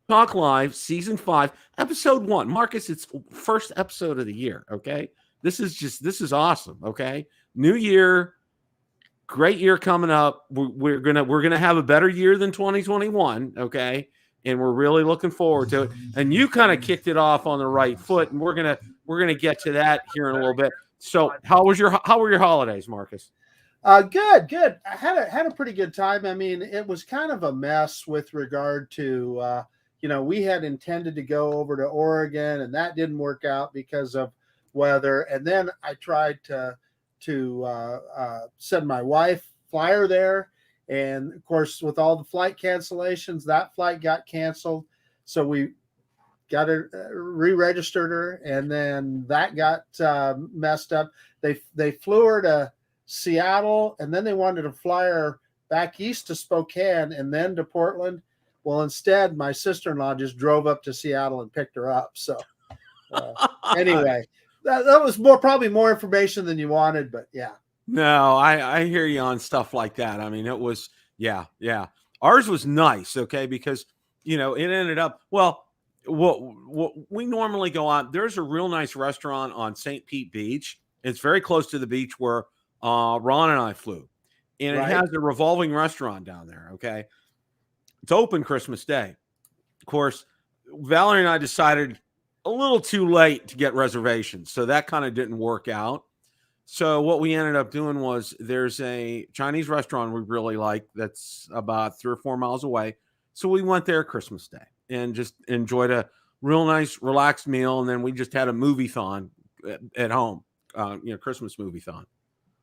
Talk Live, Season 5, Episode 1. Marcus, it's first episode of the year, okay? This is awesome, okay? New year, great year coming up. We're gonna have a better year than 2021, okay? And we're really looking forward to it. And you kind of kicked it off on the right foot, and we're gonna get to that here in a little bit. So, how were your holidays, Marcus? Good. I had a pretty good time. I mean, it was kind of a mess with regard to we had intended to go over to Oregon, and that didn't work out because of weather. And then I tried to send my wife flyer there, and of course, with all the flight cancellations, that flight got canceled. So we got her re-registered her, and then that got messed up. They flew her to Seattle, and then they wanted to fly her back east to Spokane and then to Portland. Well, instead, my sister-in-law just drove up to Seattle and picked her up. So anyway, that was probably more information than you wanted, but yeah. No, I hear you on stuff like that. I mean, it was, yeah. Ours was nice, okay, because, it ended up, well, what we normally go on, there's a real nice restaurant on St. Pete Beach. It's very close to the beach where Ron and I flew. And it has a revolving restaurant down there, okay? It's open Christmas Day. Of course, Valerie and I decided a little too late to get reservations, so that kind of didn't work out. So what we ended up doing was there's a Chinese restaurant we really like that's about 3 or 4 miles away. So we went there Christmas Day and just enjoyed a real nice, relaxed meal, and then we just had a movie-thon at home, Christmas movie-thon.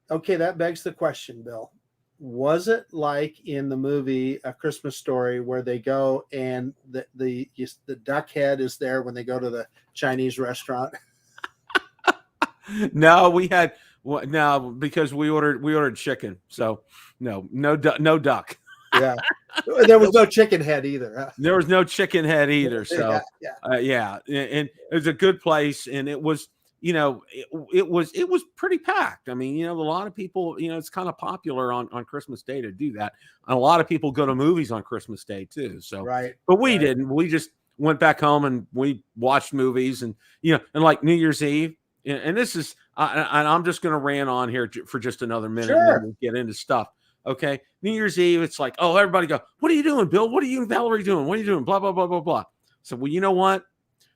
Okay, that begs the question, Bill. Was it like in the movie A Christmas Story where they go and the duck head is there when they go to the Chinese restaurant? No, because we ordered chicken. So no duck. Yeah, there was no chicken head either. Huh? There was no chicken head either. So yeah. And it was a good place, and it was. It was pretty packed. I mean, a lot of people, it's kind of popular on Christmas Day to do that. And a lot of people go to movies on Christmas Day too. So, but we didn't. We just went back home and we watched movies, and and like New Year's Eve. And this is, and I'm just going to rant on here for just another minute, and then we'll get into stuff. Okay, New Year's Eve. It's like, oh, everybody go. What are you doing, Bill? What are you and Valerie doing? What are you doing? Blah blah blah blah blah. So, well, you know what?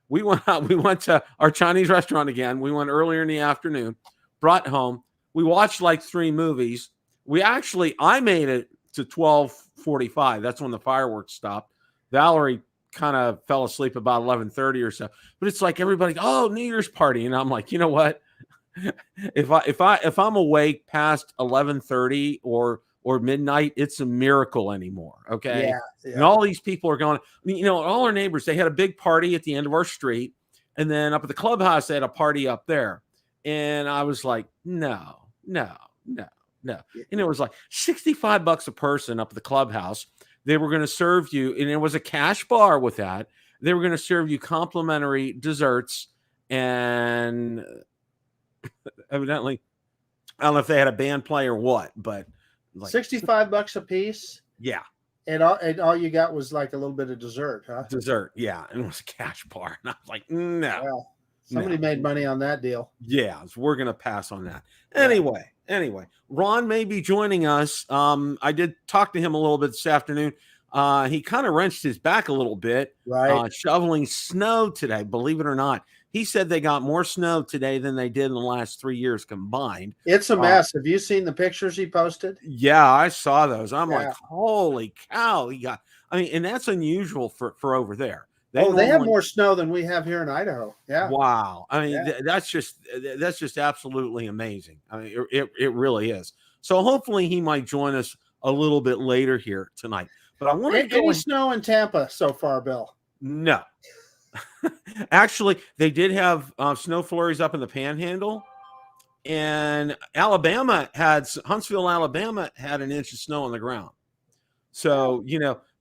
We went to our Chinese restaurant again. We went earlier in the afternoon, brought home. We watched like 3 movies. I made it to 12:45. That's when the fireworks stopped. Valerie kind of fell asleep about 11:30 or so. But it's like everybody, oh, New Year's party. And I'm like, you know what? If I'm awake past 11:30 or midnight, it's a miracle anymore. Okay. Yeah. And all these people are going, all our neighbors, they had a big party at the end of our street. And then up at the clubhouse, they had a party up there. And I was like, no. And it was like $65 a person up at the clubhouse. They were going to serve you, and it was a cash bar with that. They were going to serve you complimentary desserts. And evidently, I don't know if they had a band play or what, but like $65 a piece. Yeah. And all you got was like a little bit of dessert, huh? Dessert, yeah. And it was a cash bar. And I was like, no. Well, somebody made money on that deal. Yeah, so we're going to pass on that. Anyway, Ron may be joining us. I did talk to him a little bit this afternoon. He kind of wrenched his back a little bit. Right. Shoveling snow today, believe it or not. He said they got more snow today than they did in the last 3 years combined. It's a mess. Have you seen the pictures he posted? Yeah, I saw those. I'm like, holy cow. And that's unusual for over there. They have more snow than we have here in Idaho. Yeah. Wow. I mean, that's just absolutely amazing. I mean, it really is. So hopefully he might join us a little bit later here tonight. But I want to go. Any snow in Tampa so far, Bill? No. Actually, they did have snow flurries up in the Panhandle, and Huntsville, Alabama had an inch of snow on the ground. So,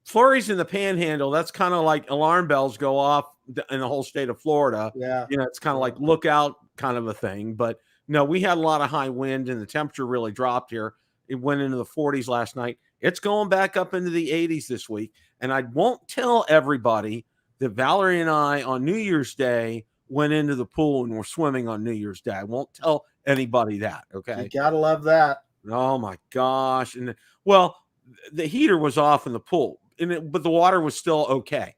flurries in the Panhandle, that's kind of like alarm bells go off in the whole state of Florida. Yeah. It's kind of like lookout kind of a thing. But no, we had a lot of high wind, and the temperature really dropped here. It went into the 40s last night. It's going back up into the 80s this week. And I won't tell everybody that Valerie and I on New Year's Day went into the pool and were swimming on New Year's Day. I won't tell anybody that. Okay. You gotta love that. Oh my gosh. And well, the heater was off in the pool, but the water was still okay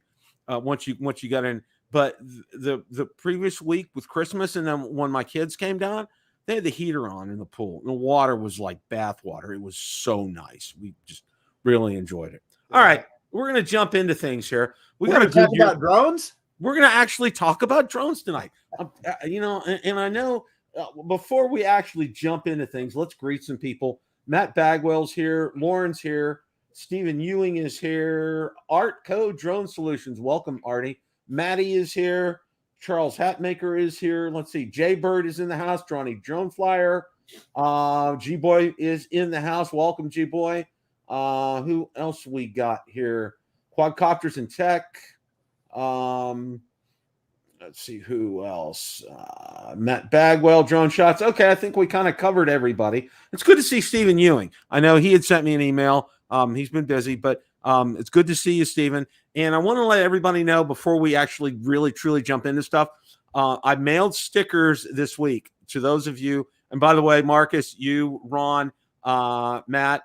once you got in. But the previous week with Christmas, and then when my kids came down, they had the heater on in the pool. And the water was like bath water. It was so nice. We just really enjoyed it. All right, we're gonna jump into things here. We're gonna talk about drones. We're gonna actually talk about drones tonight. And I know. Before we actually jump into things, let's greet some people. Matt Bagwell's here. Lauren's here. Stephen Ewing is here. Art Code Drone Solutions. Welcome, Artie. Maddie is here. Charles Hatmaker is here. Let's see. Jay Bird is in the house. Johnny Drone Flyer. G-Boy is in the house. Welcome, G-Boy. Who else we got here? Quadcopters and Tech. Let's see who else. Matt Bagwell, Drone Shots. Okay, I think we kind of covered everybody. It's good to see Stephen Ewing. I know he had sent me an email. He's been busy, but it's good to see you, Stephen. And I want to let everybody know before we actually really, truly jump into stuff. I mailed stickers this week to those of you. And by the way, Marcus, you, Ron, Matt,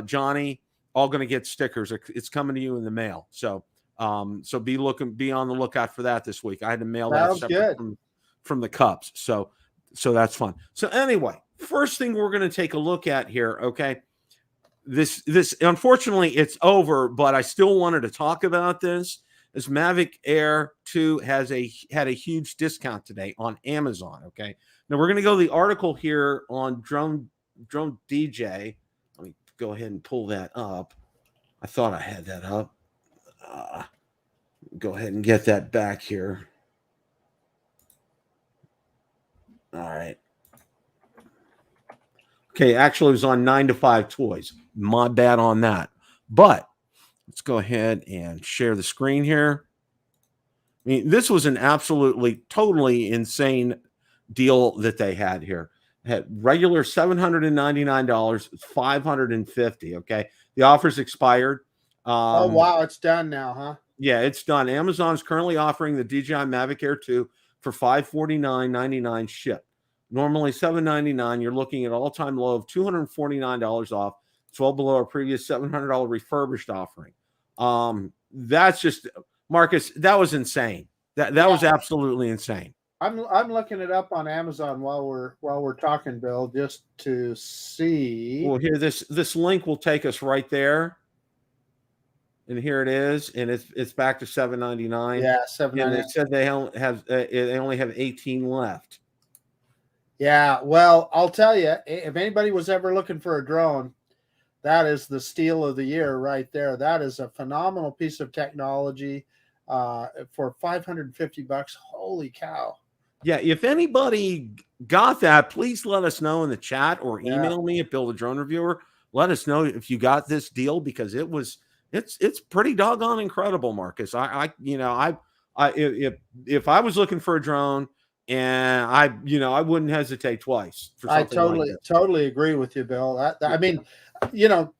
Johnny, all going to get stickers. It's coming to you in the mail. So be on the lookout for that this week. I had to mail that separate from the cups. So that's fun. So anyway, first thing we're going to take a look at here. Okay. This unfortunately it's over, but I still wanted to talk about this. This Mavic Air 2 had a huge discount today on Amazon. Okay. Now we're going to go to the article here on Drone DJ. Let me go ahead and pull that up. I thought I had that up. Go ahead and get that back here. All right. Okay, actually, it was on 9 to 5 Toys. My bad on that. But let's go ahead and share the screen here. I mean, this was an absolutely, totally insane deal that they had here. It had regular $799. It's $550. Okay, the offer's expired. Oh wow, it's done now, huh? Yeah, it's done. Amazon's currently offering the DJI Mavic Air 2 for $549.99 shipped. Normally $799. You're looking at all-time low of $249 off. It's well below our previous $700 refurbished offering. That's just, Marcus, that was insane. That was absolutely insane. I'm looking it up on Amazon while we're talking, Bill, just to see. Well, here this link will take us right there. And here it is, and it's back to $799. Yeah, $799. And they said they only have 18 left. Yeah, well, I'll tell you, if anybody was ever looking for a drone, that is the steal of the year right there. That is a phenomenal piece of technology for $550. Holy cow! Yeah, if anybody got that, please let us know in the chat or email me at Bill the Drone Reviewer. Let us know if you got this deal because it's pretty doggone incredible, Marcus. If I was looking for a drone and I wouldn't hesitate twice for something totally agree with you, Bill. I mean, no,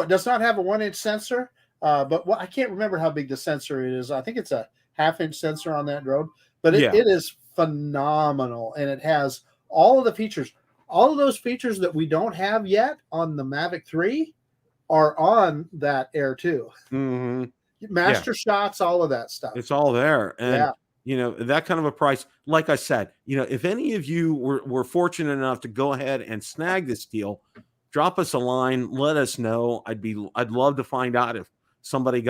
it does not have a 1-inch sensor, but I can't remember how big the sensor is. I think it's a 1/2-inch sensor on that drone, but it is phenomenal. And it has all of the features, all of those features that we don't have yet on the Mavic 3 are on that Air 2. Mm-hmm. Master shots, all of that stuff. It's all there. And that kind of a price, like I said, if any of you were fortunate enough to go ahead and snag this deal, drop us a line, let us know. I'd love to find out if somebody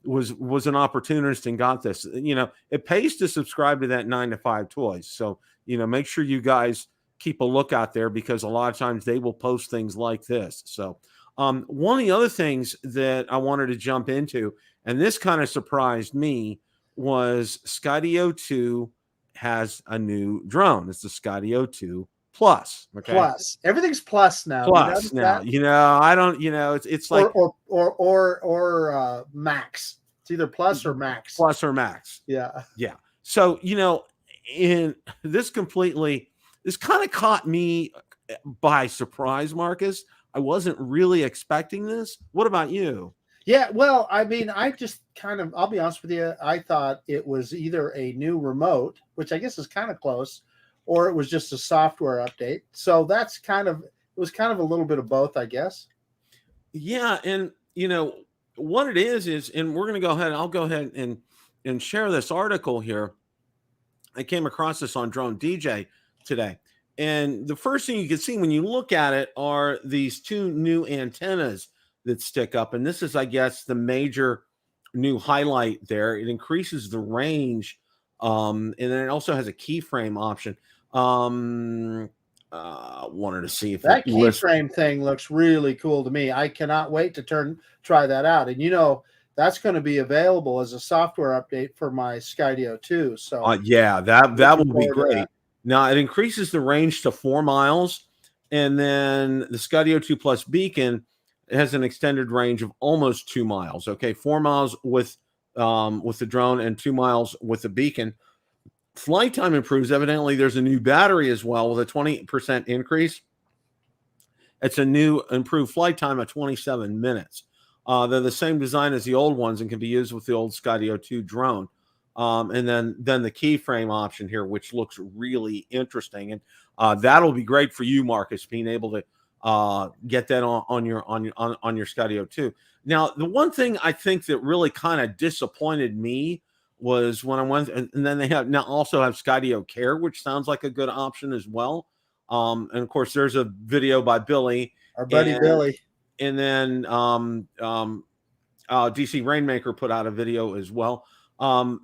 was an opportunist and got this. It pays to subscribe to that 9 to 5 Toys. So, make sure you guys keep a look out there because a lot of times they will post things like this. So, one of the other things that I wanted to jump into, and this kind of surprised me, was Skydio 2 has a new drone. It's the Skydio 2 Plus. Okay? Plus. Everything's plus now. Plus now. I don't, it's like or max. It's either plus or max. Plus or max. Yeah. Yeah. So, in this kind of caught me by surprise, Marcus. I wasn't really expecting this. What about you? Yeah, well, I mean, I just kind of, I'll be honest with you, I thought it was either a new remote, which I guess is kind of close, or it was just a software update. So that's kind of, it was kind of a little bit of both, I guess. Yeah, and what it is, and we're going to go ahead. I'll go ahead and share this article here. I came across this on Drone DJ today, and the first thing you can see when you look at it are these two new antennas that stick up, and this is, I guess, the major new highlight there. It increases the range, and then it also has a keyframe option. Wanted to see if that keyframe thing looks really cool to me. I cannot wait to try that out. And that's going to be available as a software update for my Skydio too. So yeah, that will be great. Now it increases the range to 4 miles, and then the Skydio 2 Plus beacon has an extended range of almost 2 miles. Okay, 4 miles with the drone and 2 miles with the beacon. Flight time improves. Evidently, there's a new battery as well with a 20% increase. It's a new improved flight time of 27 minutes. They're the same design as the old ones and can be used with the old Skydio 2 drone. And then the keyframe option here, which looks really interesting. And that'll be great for you, Marcus, being able to get that on your Skydio 2. Now, the one thing I think that really kind of disappointed me was when I went, and then they also have Skydio Care, which sounds like a good option as well. And of course, there's a video by Billy, our buddy Billy, and then DC Rainmaker put out a video as well.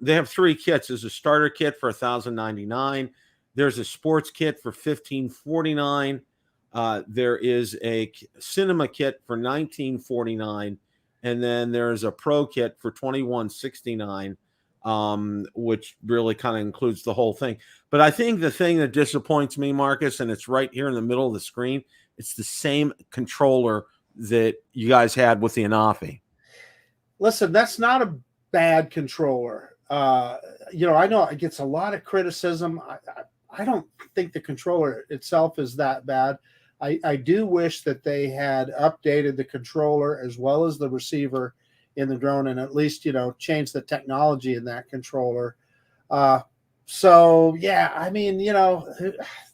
They have 3 kits. There's a starter kit for $1,099. There's a sports kit for $1,549. There is a cinema kit for $1949, and then there's a pro kit for $2169. Which really kind of includes the whole thing. But I think the thing that disappoints me, Marcus, and it's right here in the middle of the screen, it's the same controller that you guys had with the Anafi. Listen, that's not a bad controller. I know it gets a lot of criticism. I don't think the controller itself is that bad. I do wish that they had updated the controller as well as the receiver in the drone, and at least change the technology in that controller. So yeah, I mean,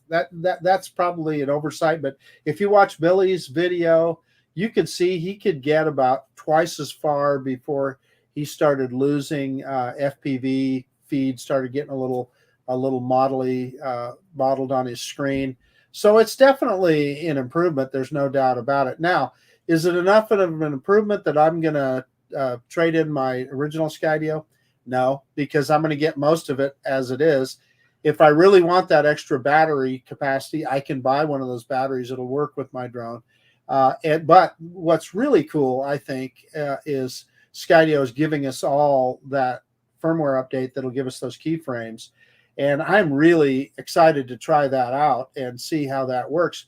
that's probably an oversight. But if you watch Billy's video, you could see he could get about twice as far before he started losing FPV feed, started getting a little mottled on his screen. So it's definitely an improvement. There's no doubt about it. Now, is it enough of an improvement that I'm going to trade in my original Skydio? No, because I'm going to get most of it as it is. If I really want that extra battery capacity, I can buy one of those batteries. It'll work with my drone. But what's really cool, I think, is Skydio is giving us all that firmware update that'll give us those keyframes. And I'm really excited to try that out and see how that works.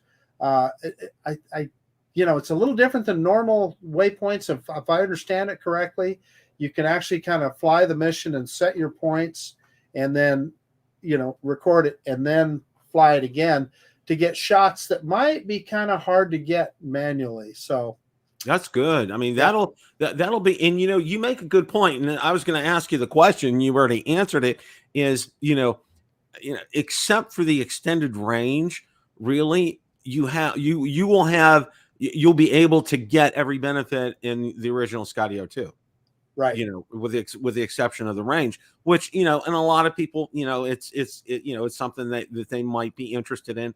It's a little different than normal waypoints. If I understand it correctly, you can actually kind of fly the mission and set your points and then, record it and then fly it again to get shots that might be kind of hard to get manually. So that's good. I mean, that'll be, and you make a good point. And I was going to ask you the question, you already answered it, is, except for the extended range, really, you'll be able to get every benefit in the original Skydio 2. Right. With the exception of the range, which, and a lot of people, it's something that they might be interested in.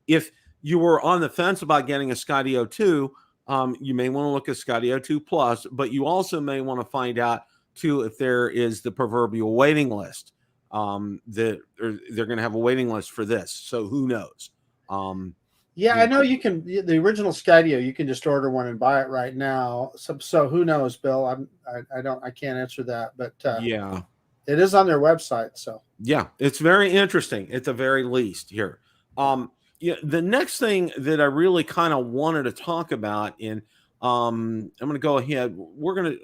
If you were on the fence about getting a Skydio 2, you may want to look at Skydio 2 Plus, but you also may want to find out too if there is the proverbial waiting list. They're going to have a waiting list for this, so who knows? Yeah, I know you can. The original Skydio, you can just order one and buy it right now. So who knows, Bill? I can't answer that, but yeah, it is on their website. So yeah, it's very interesting at the very least here. The next thing that I really kind of wanted to talk about, and I'm going to go ahead. We're going to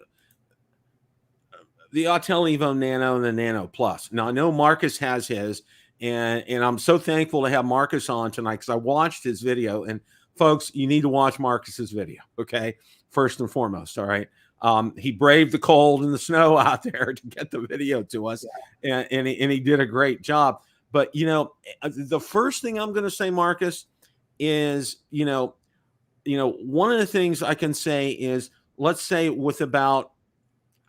the Autel Evo Nano and the Nano Plus. Now I know Marcus has his. And I'm so thankful to have Marcus on tonight because I watched his video. And folks, you need to watch Marcus's video. Okay. First and foremost. All right. He braved the cold and the snow out there to get the video to us, and he did a great job. But, you know, the first thing I'm going to say, Marcus, is, you know, one of the things I can say is, let's say with about,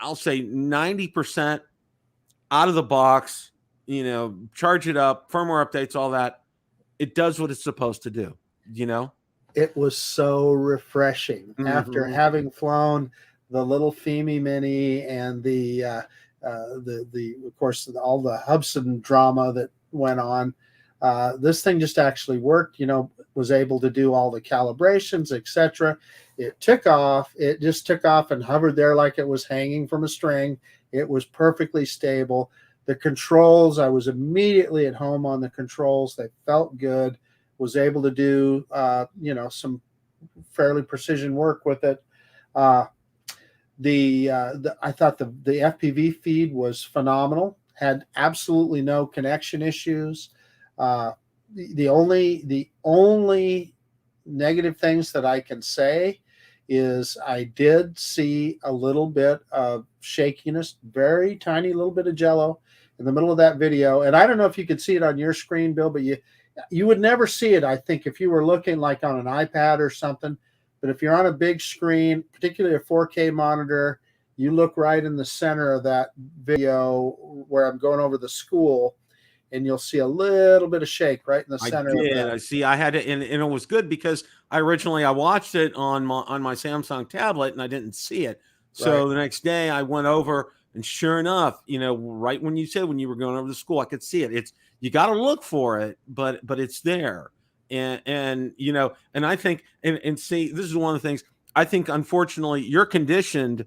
I'll say 90% out of the box, you know, charge it up, firmware updates, all that, it does what it's supposed to do, you know? It was so refreshing after having flown the little Fimi Mini and the of course all the Hubsan drama that went on. This thing just actually worked. You know, was able to do all the calibrations, etc. It took off. It just took off and hovered there like it was hanging from a string. It was perfectly stable. The controls, I was immediately at home on the controls. They felt good. Was able to do you know, some fairly precision work with it. I thought the FPV feed was phenomenal. Had absolutely no connection issues. The only negative things that I can say is I did see a little bit of shakiness, very tiny little bit of jello in the middle of that video. And I don't know if you could see it on your screen, Bill, but you would never see it, I think, if you were looking like on an iPad or something. But if you're on a big screen, particularly a 4K monitor, you look right in the center of that video where I'm going over the school, and you'll see a little bit of shake right in the center. I did. I see. I had to, and it was good because I watched it on my Samsung tablet, and I didn't see it. So the next day I went over, and sure enough, you know, right when you said when you were going over to school, I could see it. You got to look for it, but it's there. And you know, and I think, and see, this is one of the things I think, unfortunately, you're conditioned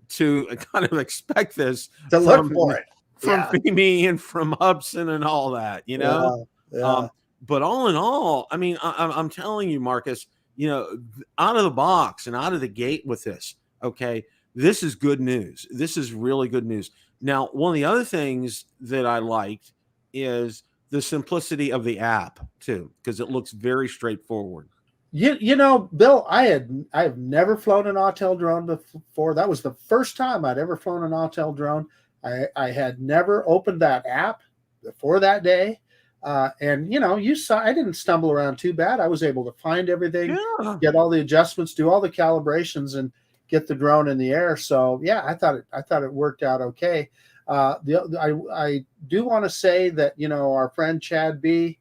to kind of expect this, to look for it from Fimi and from Hubsan and all that, you know. But all in all, I mean, I'm telling you, Marcus, you know, out of the box and out of the gate with this, okay, this is good news. This is really good news. Now, one of the other things that I liked is the simplicity of the app too, because it looks very straightforward. You know, Bill, I have never flown an Autel drone before. That was the first time I'd ever flown an Autel drone. I had never opened that app before that day. And, you know, you saw I didn't stumble around too bad. I was able to find everything, get all the adjustments, do all the calibrations, and get the drone in the air. So, yeah, I thought it worked out okay. I do want to say that, you know, our friend Chad B,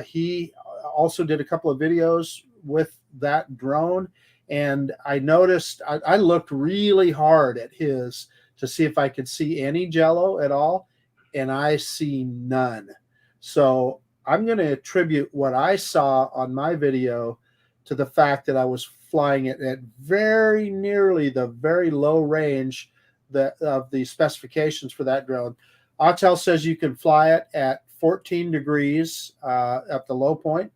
he also did a couple of videos with that drone, and I noticed I looked really hard at his to see if I could see any jello at all, and I see none. So I'm going to attribute what I saw on my video to the fact that I was flying it at very nearly the very low range of the specifications for that drone. Autel says you can fly it at 14 degrees at the low point,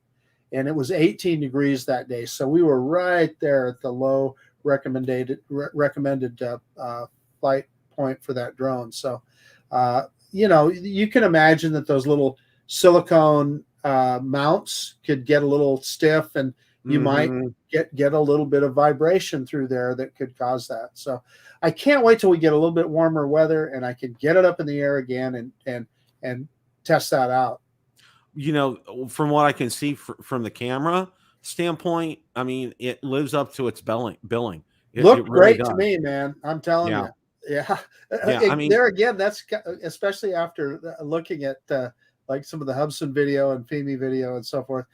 and it was 18 degrees that day. So we were right there at the low recommended flight point for that drone. So, you know, you can imagine that those little silicone mounts could get a little stiff, and you might get a little bit of vibration through there that could cause that. So I can't wait till we get a little bit warmer weather and I can get it up in the air again and test that out. You know, from what I can see from the camera standpoint, I mean, it lives up to its billing. It looked really great does. To me, man. I'm telling you. Yeah. I mean, there again, that's especially after looking at like some of the Hubsan video and Fimi video and so forth.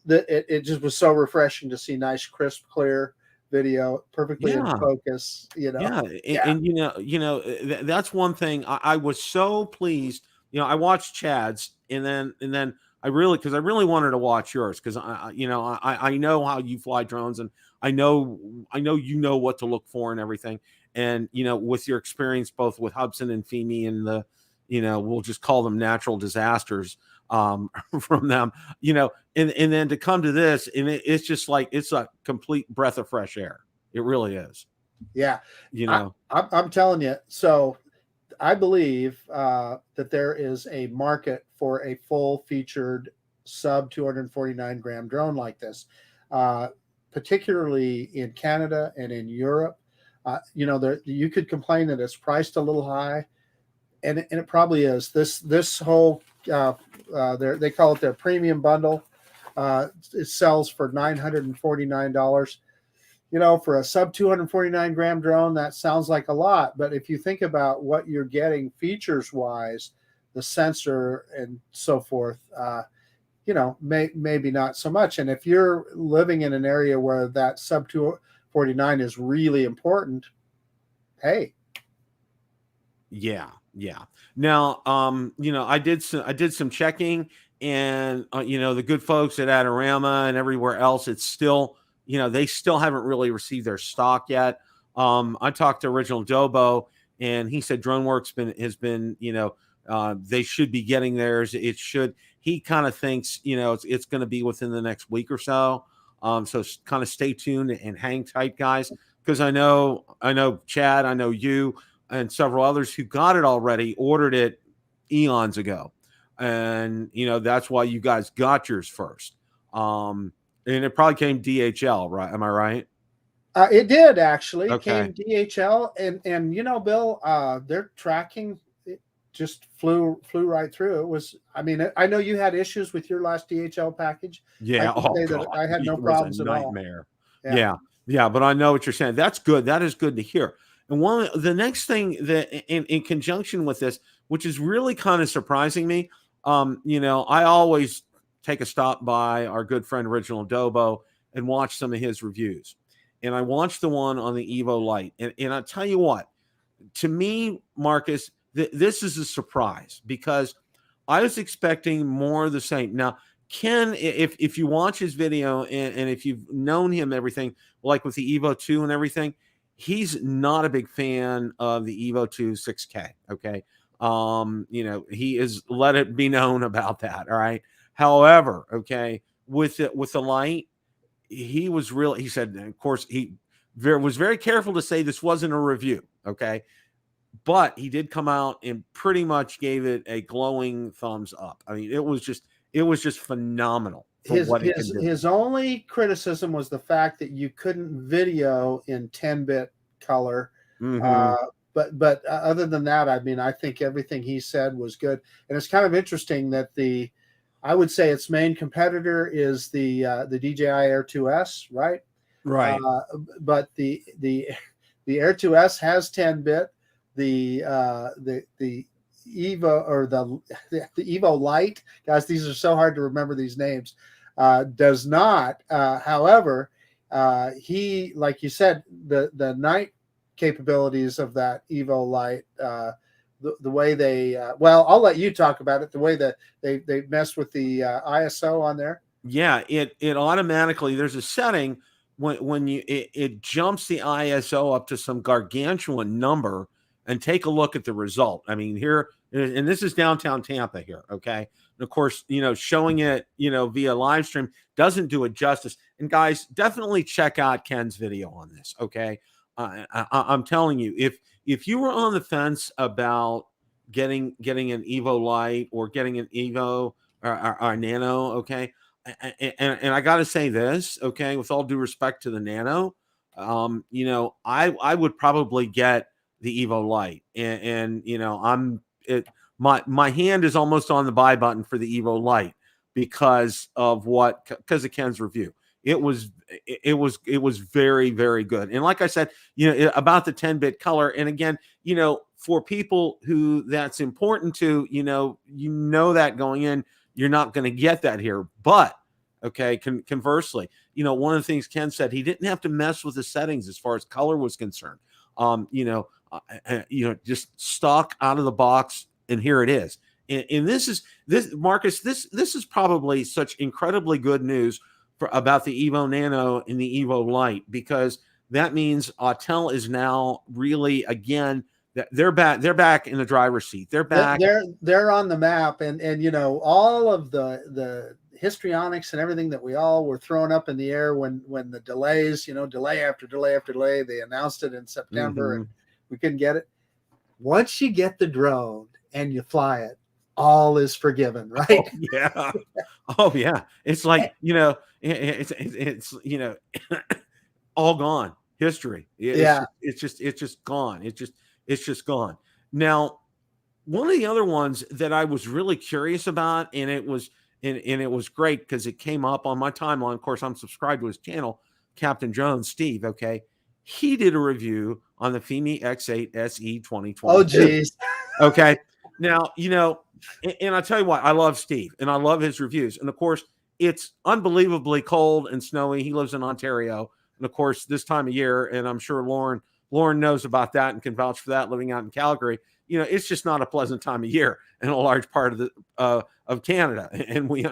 It just was so refreshing to see nice, crisp, clear video, perfectly in focus. You know, and you know that's one thing I was so pleased. You know, I watched Chad's, and then I really wanted to watch yours because I know how you fly drones, and I know you know what to look for and everything. And you know, with your experience both with Hubsan and Fimi and the, you know, we'll just call them natural disasters from them, you know, and then to come to this, and it's just like it's a complete breath of fresh air. It really is. Yeah, you know, I'm telling you. So I believe that there is a market for a full featured sub 249 gram drone like this. particularly in Canada and in Europe. You know, you could complain that it's priced a little high, and it probably is. This whole they call it their premium bundle. It sells for $949. You know, for a sub 249 gram drone, that sounds like a lot. But if you think about what you're getting features wise, the sensor and so forth, you know, maybe not so much. And if you're living in an area where that sub 249 is really important, hey. Yeah. Now, you know, I did some checking, and you know, the good folks at Adorama and everywhere else, it's still, you know, they still haven't really received their stock yet. I talked to OriginalDobo, and he said DroneWorks has been, you know, they should be getting theirs. It should. He kind of thinks, you know, it's going to be within the next week or so. So kind of stay tuned and hang tight, guys, because I know Chad, I know you, and several others who got it already ordered it eons ago, and you know that's why you guys got yours first. And it probably came DHL, right? Am I right? It did actually. Okay. Came DHL, and you know, Bill, their tracking just flew right through. It was, I mean, I know you had issues with your last DHL package. Yeah. I can say that I had no problems at all. Nightmare. Yeah. But I know what you're saying. That's good. That is good to hear. And the next thing that in conjunction with this, which is really kind of surprising me, you know, I always take a stop by our good friend OriginalDobo and watch some of his reviews. And I watched the one on the Evo Lite. And I'll tell you what, to me, Marcus, this is a surprise because I was expecting more of the same. Now, Ken, if you watch his video and if you've known him, everything, like with the Evo 2 and everything, he's not a big fan of the Evo 2 6K. Okay. You know, he is, let it be known about that. All right. However, okay, with the Lite, he was really, he said, of course, he was very careful to say this wasn't a review. Okay. But he did come out and pretty much gave it a glowing thumbs up. I mean, it was just phenomenal. His only criticism was the fact that you couldn't video in 10-bit color. But other than that, I mean, I think everything he said was good. And it's kind of interesting that I would say its main competitor is the DJI Air 2S, right? Right. But the Air 2S has 10-bit. The Evo, or the Evo Lite, guys, these are so hard to remember, these names, does not. However, he, like you said, the night capabilities of that Evo Lite, the way they, well, I'll let you talk about it, the way that they messed with the ISO on there. Yeah, it automatically, there's a setting when it jumps the ISO up to some gargantuan number. And take a look at the result. I mean, here, and this is downtown Tampa here, okay? And of course, you know, showing it, you know, via live stream doesn't do it justice. And guys, definitely check out Ken's video on this, okay? I'm telling you, if you were on the fence about getting an Evo Lite or getting an Evo or Nano, okay? And I got to say this, okay, with all due respect to the Nano, you know, I would probably get the Evo Lite, and you know, my hand is almost on the buy button for the Evo Lite because of Ken's review. It was very, very good. And like I said, you know, about the 10-bit color, and again, you know, for people who that's important to, you know that going in, you're not going to get that here. But okay, conversely, you know, one of the things Ken said, he didn't have to mess with the settings as far as color was concerned. You know, just stock out of the box, and here it is. And this Marcus, this is probably such incredibly good news about the Evo Nano and the Evo Lite, because that means Autel is now really, again, they're back in the driver's seat. They're back. They're on the map, and you know, all of the histrionics and everything that we all were throwing up in the air when the delays, you know, delay after delay after delay. They announced it in September, and we couldn't get it. Once you get the drone and you fly it, all is forgiven, right? Oh, yeah. Oh yeah, it's like, it's all gone. History. Yeah. It's just gone. It's just gone. Now, one of the other ones that I was really curious about, and it was great because it came up on my timeline. Of course, I'm subscribed to his channel, Captain Jones, Steve. Okay, he did a review on the Fimi X8 SE 2022. Oh, geez. Okay, now and I tell you what, I love Steve and I love his reviews, and of course, it's unbelievably cold and snowy. He lives in Ontario, and of course, this time of year, and I'm sure Lauren knows about that and can vouch for that, living out in Calgary. It's just not a pleasant time of year in a large part of the of Canada, and we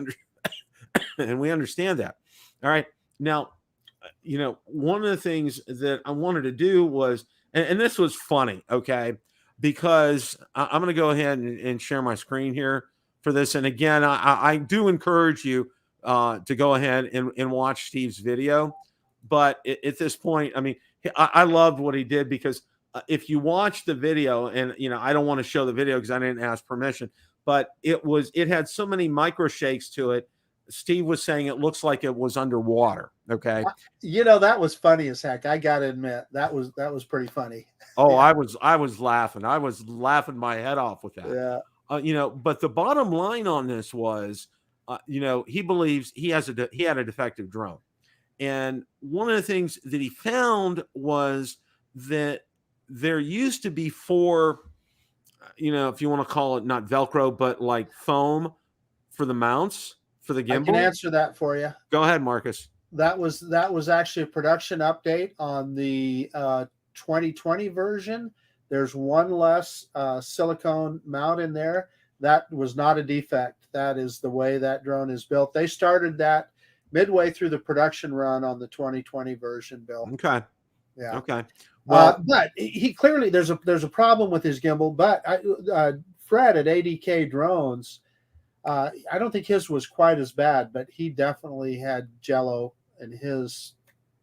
understand that. All right, now, one of the things that I wanted to do was, and this was funny, okay, because I'm going to go ahead and share my screen here for this. And again, I do encourage you to go ahead and watch Steve's video, but at this point, I mean, I loved what he did because. If you watch the video, and I don't want to show the video because I didn't ask permission, but it had so many micro shakes to it. Steve was saying it looks like it was underwater. Okay, that was funny as heck. I gotta admit that was pretty funny. Oh, yeah. I was laughing. I was laughing my head off with that. Yeah. But the bottom line on this was, he believes he had a defective drone, and one of the things that he found was that there used to be 4, if you want to call it not Velcro, but like foam for the mounts for the gimbal. I can answer that for you. Go ahead, Marcus. That was actually a production update on the 2020 version. There's one less silicone mount in there. That was not a defect. That is the way that drone is built. They started that midway through the production run on the 2020 version, Bill. Okay. Yeah. Okay. Well, but he clearly there's a problem with his gimbal. But Fred at ADK Drones, I don't think his was quite as bad, but he definitely had jello in his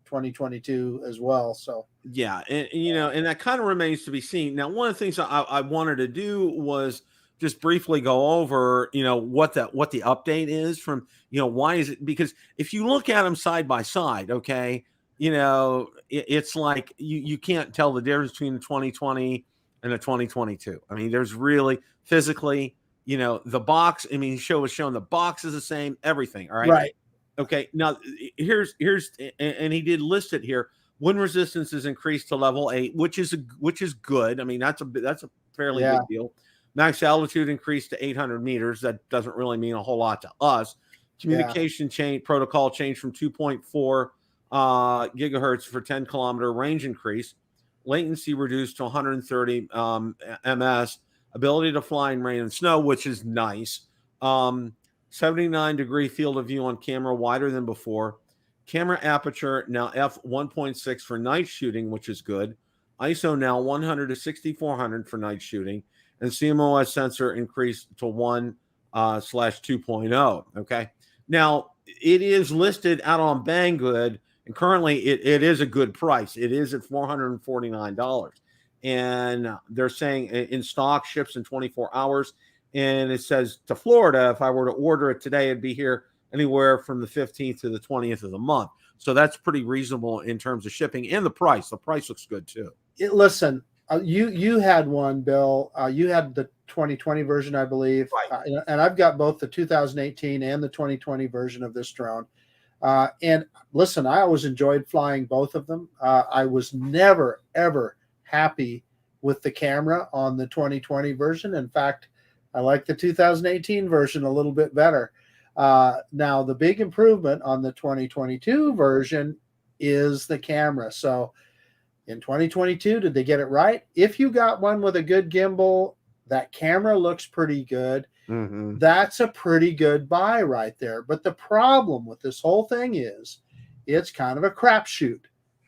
2022 as well. So yeah, and that kind of remains to be seen. Now, one of the things I wanted to do was just briefly go over, what the update is from, why is it? Because if you look at them side by side, okay. It's like you can't tell the difference between the 2020 and the 2022. I mean, there's really physically, the box. I mean, show was showing the box is the same, everything. All right. Right. Okay. Now here's and he did list it here. Wind resistance is increased to level 8, which is good. I mean, that's a fairly big deal. Max altitude increased to 800 meters. That doesn't really mean a whole lot to us. Communication protocol changed from 2.4 gigahertz for 10-kilometer range increase, latency reduced to 130 ms, ability to fly in rain and snow, which is nice. 79-degree field of view on camera, wider than before. Camera aperture now f1.6 for night shooting, which is good. ISO now 100 to 6400 for night shooting, and CMOS sensor increased to 1/2.0. Okay, now it is listed out on Banggood. And currently, it is a good price. It is at $449. And they're saying in stock, ships in 24 hours. And it says to Florida, if I were to order it today, it'd be here anywhere from the 15th to the 20th of the month. So that's pretty reasonable in terms of shipping and the price. The price looks good, too. Listen, you had one, Bill. You had the 2020 version, I believe. Right. And I've got both the 2018 and the 2020 version of this drone. And listen, I always enjoyed flying both of them. I was never, ever happy with the camera on the 2020 version. In fact, I like the 2018 version a little bit better. Now, the big improvement on the 2022 version is the camera. So in 2022, did they get it right? If you got one with a good gimbal, that camera looks pretty good. Mm-hmm. That's a pretty good buy right there. But the problem with this whole thing is it's kind of a crapshoot.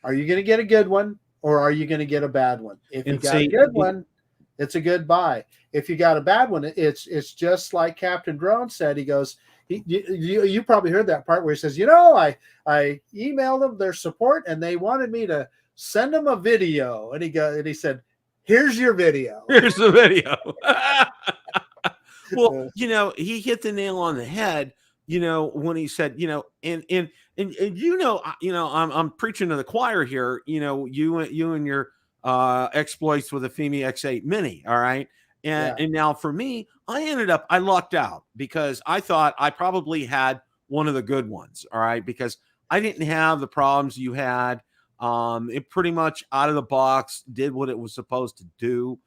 Are you going to get a good one or are you going to get a bad one? If you got a good one, it's a good buy. If you got a bad one, it's just like Captain Drone said. He goes, you probably heard that part where he says, I emailed them their support and they wanted me to send them a video. And he said, here's your video. Here's the video. Well, he hit the nail on the head you know, when he said, you know, and you know, I'm preaching to the choir here. You know, you and your exploits with a Fimi X8 Mini. All right. Yeah. And now for me, I lucked out because I thought I probably had one of the good ones. All right. Because I didn't have the problems you had. It pretty much out of the box did what it was supposed to do.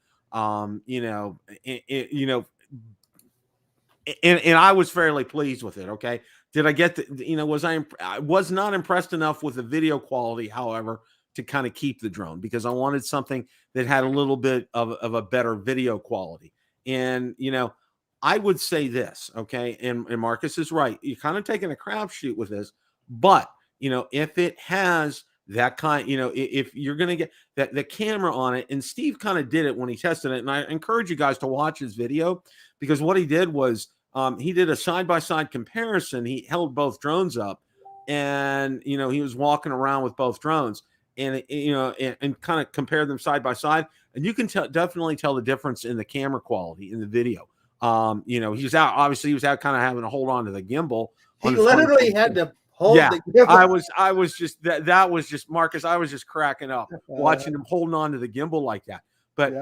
You know, you know, and I was fairly pleased with it. Okay. Did I get the, you know, I was not impressed enough with the video quality, however, to kind of keep the drone because I wanted something that had a little bit of a better video quality. And, you know, I would say this, okay. And Marcus is right. You're kind of taking a crapshoot with this, but, you know, if it has that kind, you know, if you're going to get that the camera on it, and Steve kind of did it when he tested it. And I encourage you guys to watch his video because what he did was, he did a side-by-side comparison. He held both drones up and, you know, he was walking around with both drones and, you know, and kind of compared them side by side. And you can definitely tell the difference in the camera quality in the video. You know, he was out kind of having to hold on to the gimbal. He literally had to hold the gimbal. I was just, that was just Marcus. I was just cracking up watching him holding on to the gimbal like that. But,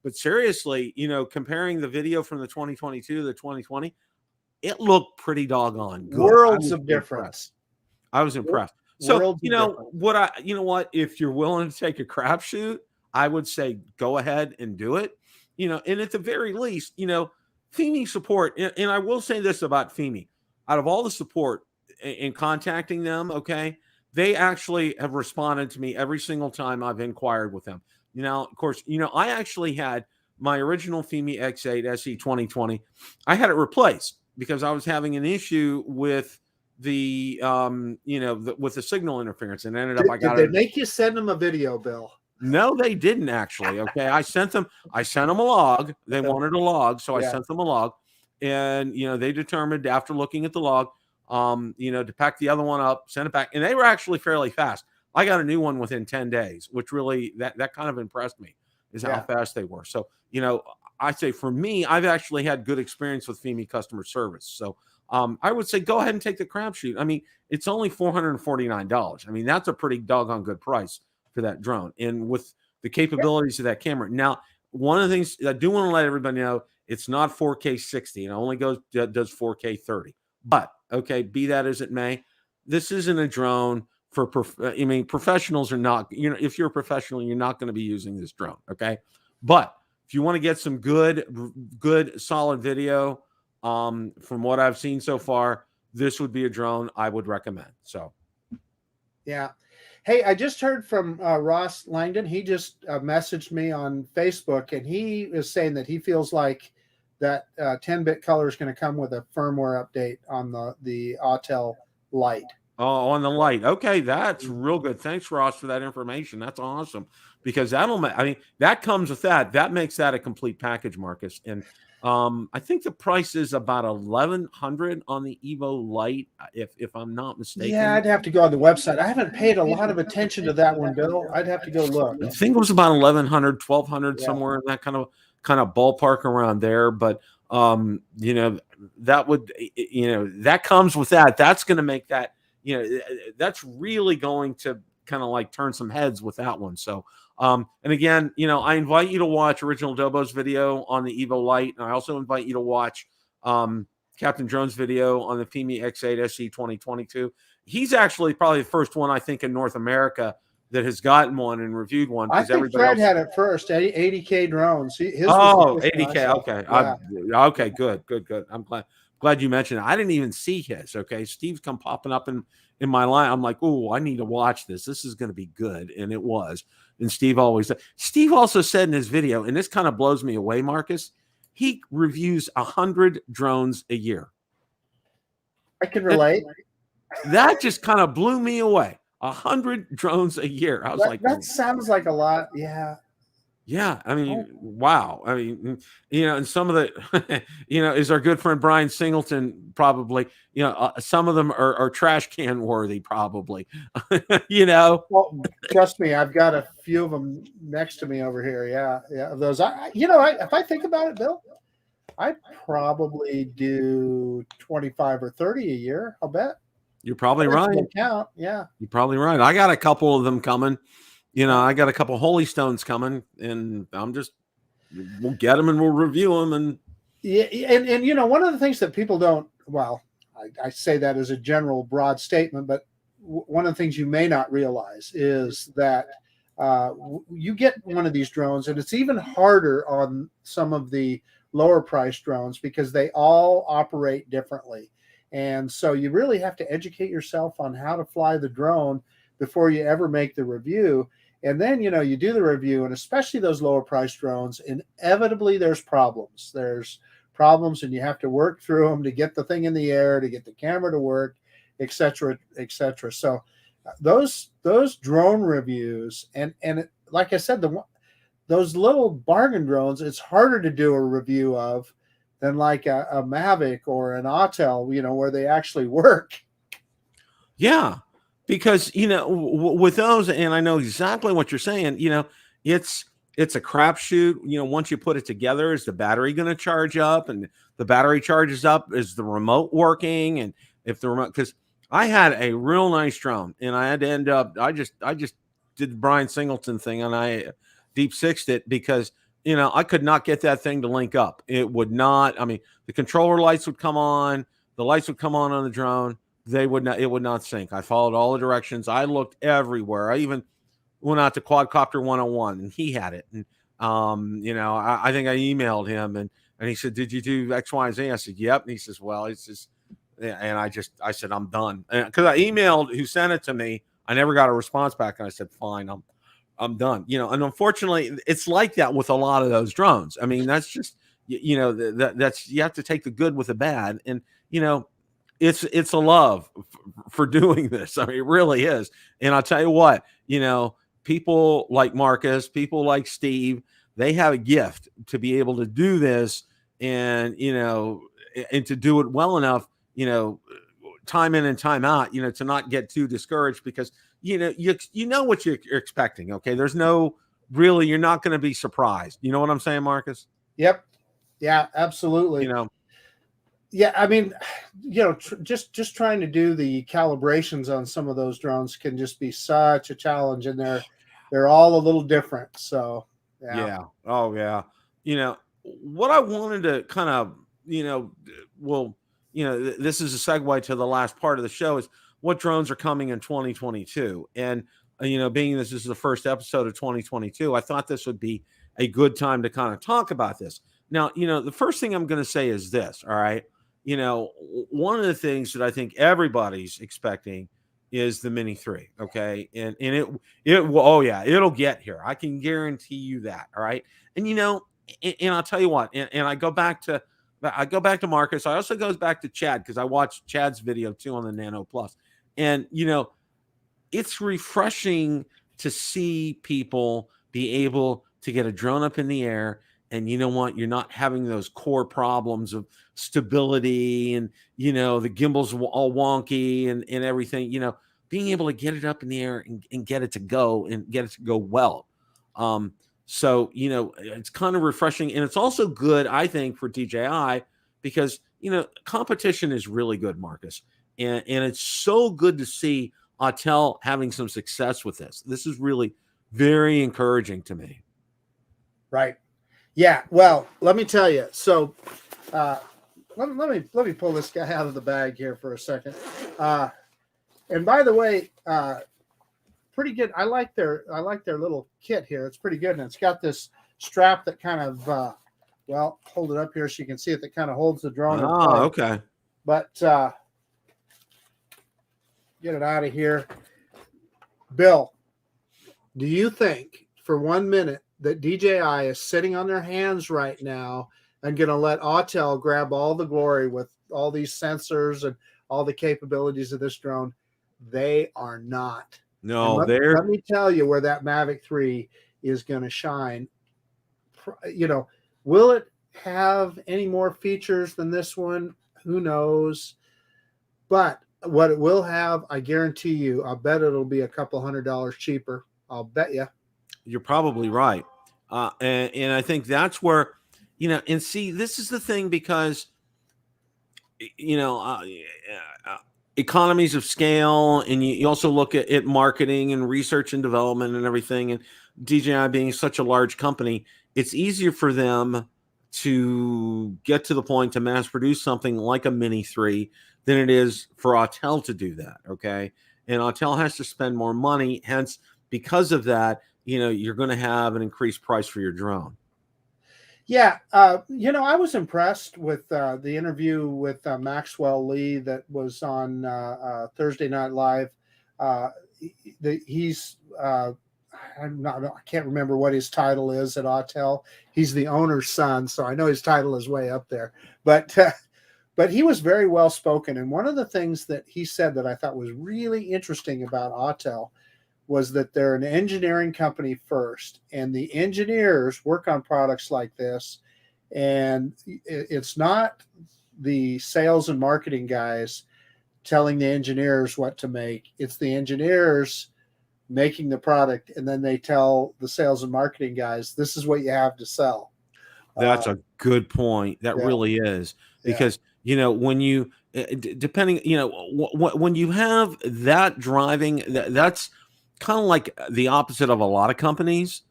But seriously, you know, comparing the video from the 2022 to the 2020, it looked pretty doggone good. Worlds of difference. I was impressed. So, you know, what, if you're willing to take a crapshoot, I would say go ahead and do it. You know, and at the very least, you know, Fimi support, and I will say this about Fimi, out of all the support in contacting them, okay, they actually have responded to me every single time I've inquired with them. You know, of course, you know, I actually had my original Fimi X8 SE 2020. I had it replaced because I was having an issue with the, you know, with the signal interference, and ended up Did they make you send them a video, Bill? No, they didn't actually. Okay, I sent them a log. They wanted a log, so I sent them a log, and you know, they determined after looking at the log, you know, to pack the other one up, send it back, and they were actually fairly fast. I got a new one within 10 days, which really that kind of impressed me, is how fast they were. So, you know, I say for me, I've actually had good experience with Fimi customer service. So I would say go ahead and take the crapshoot. I mean, it's only $449. I mean, that's a pretty doggone good price for that drone. And with the capabilities of that camera. Now, one of the things I do want to let everybody know, it's not 4K 60. It only does 4K 30. But, okay, be that as it may, this isn't a drone for, I mean, professionals are not, you know, if you're a professional, you're not going to be using this drone, okay? But if you want to get some good, solid video, from what I've seen so far, this would be a drone I would recommend. So, yeah. Hey, I just heard from Ross Langdon. He just messaged me on Facebook, and he is saying that he feels like that 10-bit color is going to come with a firmware update on the Autel Lite. Oh, on the Lite. Okay, that's real good. Thanks, Ross, for that information. That's awesome because that'll, I mean, that comes with that. That makes that a complete package, Marcus. And I think the price is about $1,100 on the Evo Lite, if I'm not mistaken. Yeah, I'd have to go on the website. I haven't paid a lot of attention to that one, Bill. I'd have to go look. I think it was about $1,100, $1,200, somewhere in that kind of ballpark around there. But you know, that would, you know, that comes with that. That's going to make that, you know, that's really going to kind of like turn some heads with that one. So, and again, you know, I invite you to watch OriginalDobo's video on the Evo Lite. And I also invite you to watch Captain Drone's video on the Fimi X8 SE 2022. He's actually probably the first one, I think, in North America that has gotten one and reviewed one. I think Fred had it first, 80K drones. His 80K. Okay. Yeah. Okay, good. I'm glad you mentioned it. I didn't even see his. Okay. Steve's come popping up in my line. I'm like, oh, I need to watch this. This is going to be good. And it was. And Steve also said in his video, and this kind of blows me away, Marcus, he reviews 100 drones a year. I can relate. That just kind of blew me away. 100 drones a year. I was like, that sounds like a lot. Yeah. Yeah. I mean, wow. I mean, you know, and some of the, you know, is our good friend Brian Singleton probably, you know, some of them are trash can worthy probably, you know. Well, trust me, I've got a few of them next to me over here. Yeah. Yeah. Of those, you know, if I think about it, Bill, I probably do 25 or 30 a year. I'll bet. You're probably That's a right. good count. Yeah. You're probably right. I got a couple of them coming. You know, I got a couple Holy Stones coming, and we'll get them and we'll review them. And Yeah, and you know, one of the things that people don't, well, I say that as a general broad statement, but one of the things you may not realize is that you get one of these drones, and it's even harder on some of the lower price drones because they all operate differently. And so you really have to educate yourself on how to fly the drone before you ever make the review. And then, you know, you do the review, and especially those lower price drones, inevitably there's problems. There's problems, and you have to work through them to get the thing in the air, to get the camera to work, et cetera, et cetera. So those drone reviews, and like I said, those little bargain drones, it's harder to do a review of than like a Mavic or an Autel, you know, where they actually work. yeah, because, you know, with those, and I know exactly what you're saying, you know, it's a crapshoot. You know, once you put it together, is the battery going to charge up? And the battery charges up, is the remote working? And if the remote, because I had a real nice drone, and I had to end up, I just did the Brian Singleton thing, and I deep sixed it because, you know, I could not get that thing to link up. It would not. I mean, the controller lights would come on, the lights would come on the drone. They would not. It would not sync. I followed all the directions. I looked everywhere. I even went out to Quadcopter 101, and he had it. And you know, I think I emailed him, and he said, "Did you do X, Y, and Z?" I said, "Yep." And he says, "Well, it's just," and I said, "I'm done," because I emailed who sent it to me. I never got a response back, and I said, "Fine, I'm done." You know, and unfortunately, it's like that with a lot of those drones. I mean, that's just, you know, that's, you have to take the good with the bad, and, you know, it's a love for doing this. I mean, it really is. And I'll tell you what, you know, people like Marcus, people like Steve, they have a gift to be able to do this, and, you know, and to do it well enough, you know, time in and time out, you know, to not get too discouraged, because, you know, you know what you're expecting. Okay. There's no, really, you're not going to be surprised. You know what I'm saying, Marcus? Yep. Yeah, absolutely. You know, Yeah, I mean, you know, just trying to do the calibrations on some of those drones can just be such a challenge, and they're all a little different. So yeah. Oh, yeah. You know, what I wanted to kind of, you know, well, you know, this is a segue to the last part of the show, is what drones are coming in 2022. And, you know, being this is the first episode of 2022, I thought this would be a good time to kind of talk about this. Now, you know, the first thing I'm going to say is this. All right. You know, one of the things that I think everybody's expecting is the Mini 3. Okay. And it will, oh yeah, it'll get here. I can guarantee you that. All right. And, you know, and I'll tell you what, and I go back to Marcus. I also goes back to Chad, because I watched Chad's video too on the Nano Plus. And, you know, it's refreshing to see people be able to get a drone up in the air, and, you know what, you're not having those core problems of stability, and, you know, the gimbal's all wonky and everything, you know, being able to get it up in the air and get it to go, and get it to go well. So, you know, it's kind of refreshing, and it's also good, I think, for DJI, because, you know, competition is really good, Marcus, and it's so good to see Autel having some success with this. This is really very encouraging to me. right. Yeah. Well, let me tell you. So let me pull this guy out of the bag here for a second. And by the way, pretty good. I like their little kit here. It's pretty good, and it's got this strap that kind of well, hold it up here so you can see it. That kind of holds the drone. Oh, okay. But get it out of here, Bill. Do you think for 1 minute that DJI is sitting on their hands right now and going to let Autel grab all the glory with all these sensors and all the capabilities of this drone? They are not. No, let me tell you where that Mavic 3 is going to shine. You know, will it have any more features than this one? Who knows? But what it will have, I guarantee you, I bet it'll be a couple $100 cheaper. I'll bet you. You're probably right. And I think that's where, you know, and see, this is the thing, because you know, economies of scale, and you also look at marketing and research and development and everything, and DJI being such a large company, it's easier for them to get to the point to mass produce something like a Mini 3 than it is for Autel to do that. Okay. And Autel has to spend more money. Hence, because of that, you know, you're going to have an increased price for your drone. Yeah, you know, I was impressed with the interview with Maxwell Lee that was on Thursday Night Live. He's I can't remember what his title is at Autel. He's the owner's son, so I know his title is way up there. But he was very well spoken, and one of the things that he said that I thought was really interesting about Autel was that they're an engineering company first, and the engineers work on products like this, and it's not the sales and marketing guys telling the engineers what to make. It's the engineers making the product, and then they tell the sales and marketing guys, this is what you have to sell. That's a good point. That really is, because you know, when you depending, you know, when you have that driving, that's kind of like the opposite of a lot of companies,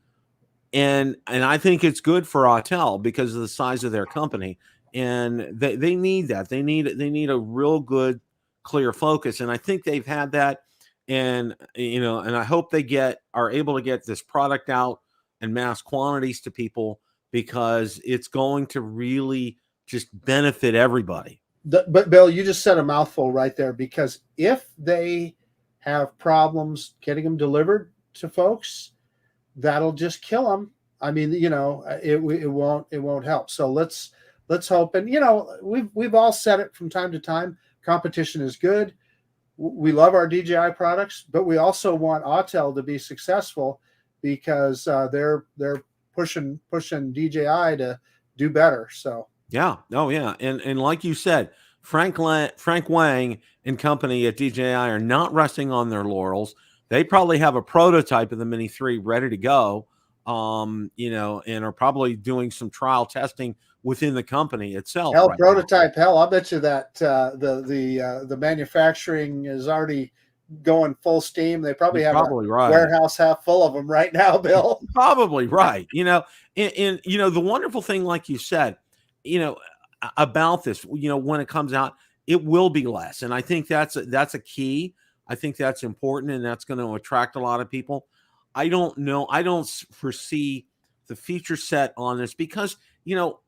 and I think it's good for Autel because of the size of their company, and they need that. They need a real good, clear focus, and I think they've had that. And you know, and I hope they are able to get this product out in mass quantities to people, because it's going to really just benefit everybody. But Bill, you just said a mouthful right there, because if they have problems getting them delivered to folks, that'll just kill them. I mean, you know, it won't help. So let's hope. And you know, we've all said it from time to time. Competition is good. We love our DJI products, but we also want Autel to be successful, because they're pushing DJI to do better. So yeah, oh yeah, and like you said, Frank Wang and company at DJI are not resting on their laurels. They probably have a prototype of the Mini 3 ready to go, you know, and are probably doing some trial testing within the company itself. Hell, right prototype, hell, I'll bet you that the manufacturing is already going full steam. They probably have a warehouse half full of them right now, Bill. Probably right. You know, and you know, the wonderful thing, like you said, you know, about this, you know, when it comes out, it will be less, and I think that's a key. I think that's important, and that's going to attract a lot of people. I don't know. I don't foresee the feature set on this, because you know,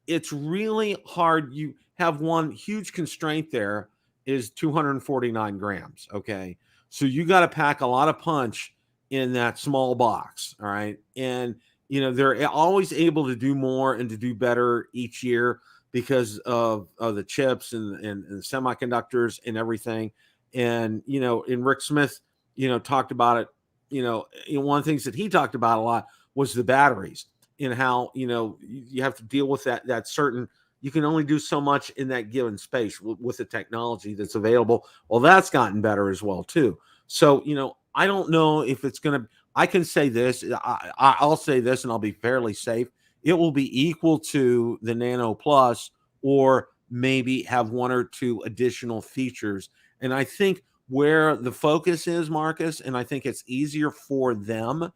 it's really hard. You have one huge constraint there, is 249 grams. Okay. So you got to pack a lot of punch in that small box. All right. And, you know, they're always able to do more and to do better each year because of the chips and the semiconductors and everything. And, you know, and Rick Smith, you know, talked about it. You know, one of the things that he talked about a lot was the batteries, and how, you know, you have to deal with that certain, you can only do so much in that given space with the technology that's available. Well, that's gotten better as well too. So, you know, I don't know if it's going to, I can say this, I'll say this, and I'll be fairly safe. It will be equal to the Nano Plus, or maybe have one or two additional features. And I think where the focus is, Marcus, and I think it's easier for them,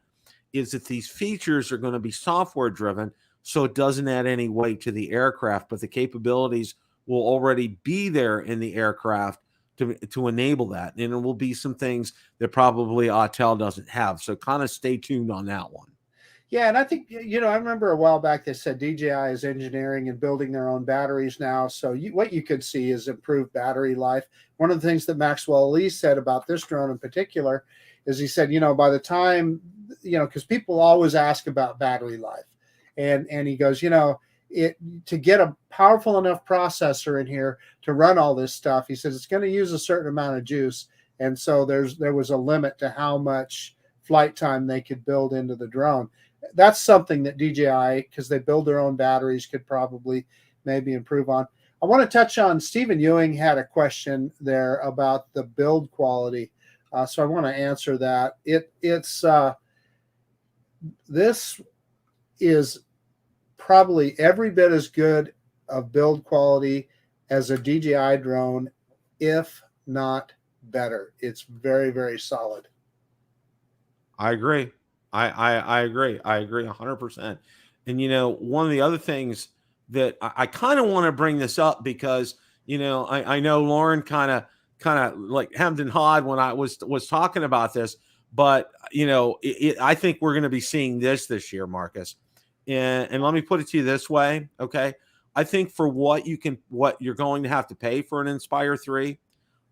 is that these features are going to be software driven, so it doesn't add any weight to the aircraft, but the capabilities will already be there in the aircraft to enable that. And it will be some things that probably Autel doesn't have. So kind of stay tuned on that one. Yeah, and I think, you know, I remember a while back they said DJI is engineering and building their own batteries now. So what you could see is improved battery life. One of the things that Maxwell Lee said about this drone in particular is he said, you know, by the time, you know, because people always ask about battery life. And he goes, you know, to get a powerful enough processor in here to run all this stuff, he says it's going to use a certain amount of juice. And so there was a limit to how much flight time they could build into the drone. That's something that DJI, because they build their own batteries, could probably maybe improve on. I want to touch on, Stephen Ewing had a question there about the build quality. So I want to answer that. This is probably every bit as good of build quality as a DJI drone, if not better. It's very, very solid. I agree. I agree. I agree 100%. And one of the other things that I kind of want to bring this up because I know Lauren kind of like hemmed and hawed when I was talking about this, but I think we're going to be seeing this year, Marcus. And let me put it to you this way, okay? I think for what you're going to have to pay for an Inspire 3,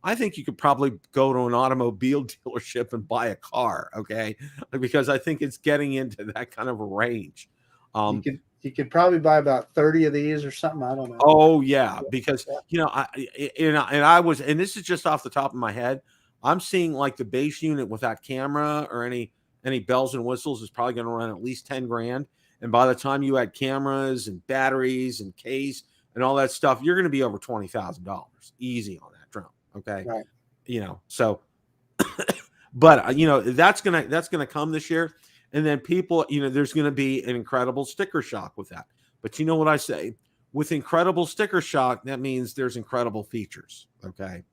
I think you could probably go to an automobile dealership and buy a car, okay? Because I think it's getting into that kind of a range. You could probably buy about 30 of these or something. I don't know. Oh yeah, because and this is just off the top of my head. I'm seeing like the base unit without camera or any bells and whistles is probably going to run at least 10 grand. And by the time you add cameras and batteries and case and all that stuff, you're going to be over $20,000 easy on that drone. Okay. Right. So, but that's going to come this year. And then people, there's going to be an incredible sticker shock with that. But you know what I say? With incredible sticker shock, that means there's incredible features. Okay.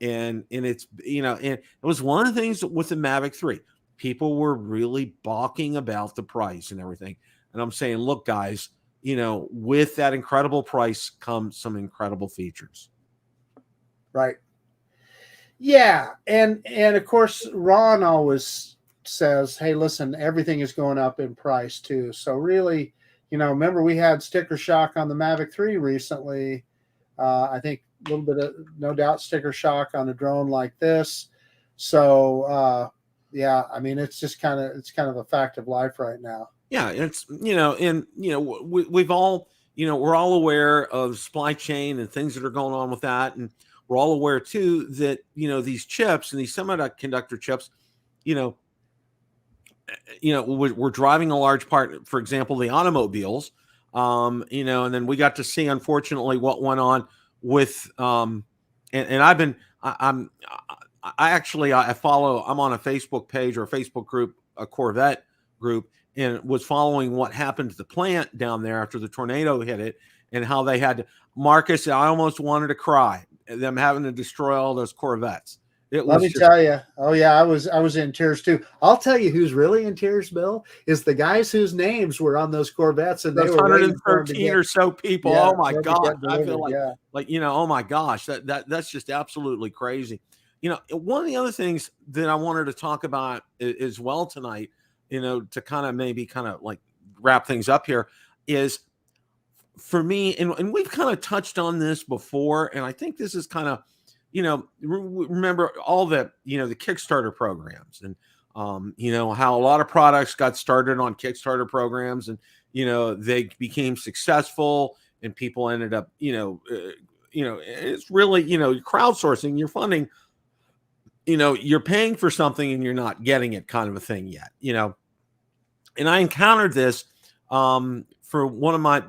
And it's, and it was one of the things with the Mavic 3. People were really balking about the price and everything. And I'm saying, look, guys, with that incredible price comes some incredible features. Right. Yeah. And of course, Ron always says, hey, listen, everything is going up in price too. So really, remember we had sticker shock on the Mavic 3 recently. I think a little bit of, no doubt, sticker shock on a drone like this. So yeah, I mean, it's kind of a fact of life right now. Yeah, it's we've all we're all aware of supply chain and things that are going on with that, and we're all aware too that these chips and these semiconductor chips, we're driving a large part, for example, the automobiles, and then we got to see, unfortunately, what went on with, and I follow, I'm on a Facebook page or a Facebook group, a Corvette group, and was following what happened to the plant down there after the tornado hit it and how they had to, Marcus, I almost wanted to cry, them having to destroy all those Corvettes. Let me tell you. Oh yeah, I was in tears too. I'll tell you who's really in tears, Bill, is the guys whose names were on those Corvettes, and they were 113 or so people. Yeah, oh my God. I feel like, oh my gosh, that's just absolutely crazy. One of the other things that I wanted to talk about as well tonight, to kind of like wrap things up here, is for me, and we've kind of touched on this before, and I think this is kind of, remember all the Kickstarter programs and, how a lot of products got started on Kickstarter programs and, they became successful and people ended up, it's really, crowdsourcing, you're funding, you're paying for something and you're not getting it kind of a thing yet, and I encountered this, for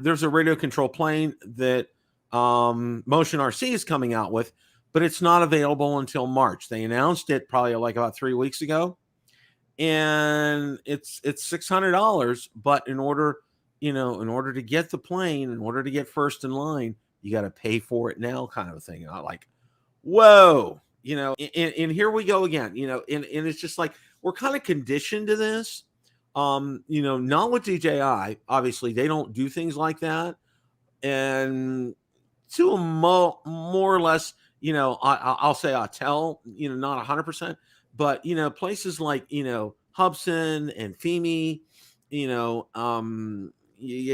there's a radio control plane that, Motion RC is coming out with, but it's not available until March. They announced it probably like about 3 weeks ago, and it's $600. But in order to get the plane, in order to get first in line, you got to pay for it now, kind of a thing. And I'm like, whoa, and here we go again, and it's just like we're kind of conditioned to this. Not with DJI. Obviously, they don't do things like that, and to a more or less. I'll say Autel, not 100%, but, places like, Hubson and Fimi, you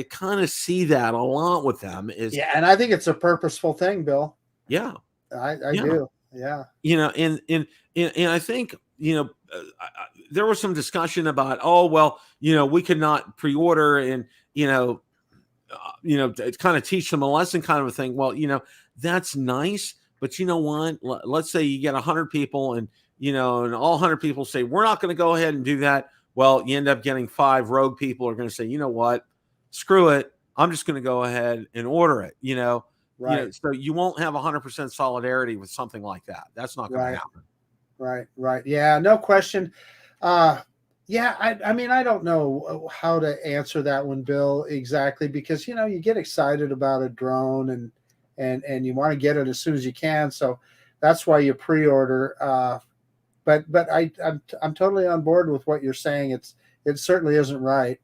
kind of see that a lot with them. And I think it's a purposeful thing, Bill. Yeah. I do. Yeah. And I think, there was some discussion about, oh, well, we could not pre-order and, to kind of teach them a lesson kind of a thing. Well, that's nice. But you know what? Let's say you get 100 people and, and all 100 people say, we're not going to go ahead and do that. Well, you end up getting 5 rogue people are going to say, you know what? Screw it. I'm just going to go ahead and order it, Right. So you won't have 100% solidarity with something like that. That's not going to happen. Right. Yeah, no question. Yeah, I mean, I don't know how to answer that one, Bill, exactly, because you get excited about a drone and you want to get it as soon as you can, so that's why you pre-order. But I'm totally on board with what you're saying. It certainly isn't right.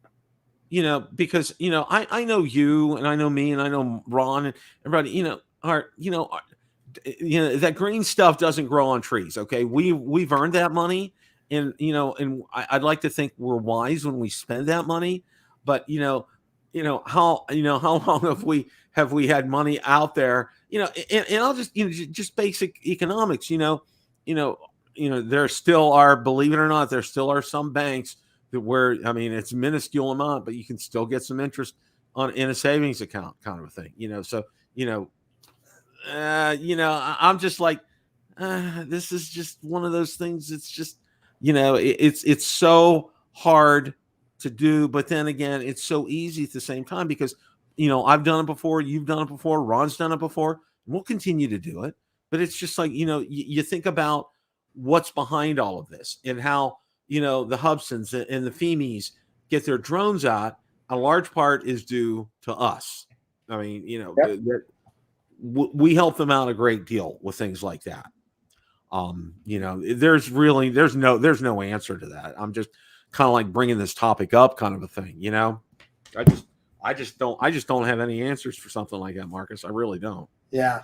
Because I know you and I know me and I know Ron and everybody, that green stuff doesn't grow on trees. Okay, we've earned that money, and and I'd like to think we're wise when we spend that money. But how long have we had money out there? And I'll just just basic economics. There still are, believe it or not, there still are some banks that where I mean it's a minuscule amount, but you can still get some interest in a savings account, kind of a thing. So I'm just like, this is just one of those things. It's just, it's so hard to do, but then again, it's so easy at the same time because, I've done it before, you've done it before, Ron's done it before, and we'll continue to do it. But it's just like, you think about what's behind all of this and how, the Hubsons and the Fimis get their drones out. A large part is due to us. I mean, Yep. we help them out a great deal with things like that. There's no answer to that. I'm just kind of like bringing this topic up, kind of a thing. I just don't have any answers for something like that, Marcus. I really don't. Yeah.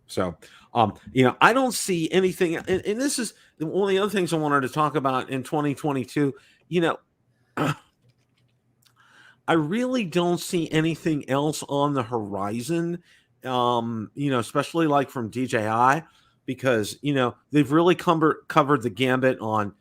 So I don't see anything, and this is one of the other things I wanted to talk about in 2022. I really don't see anything else on the horizon, especially like from DJI, because they've really covered the gambit on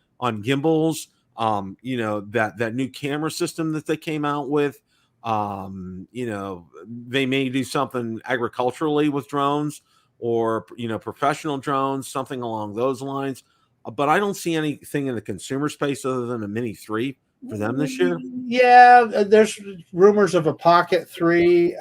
gimbals. That new camera system that they came out with. They may do something agriculturally with drones or professional drones, something along those lines. But I don't see anything in the consumer space other than a Mini 3 for them this year. Yeah, there's rumors of a Pocket 3.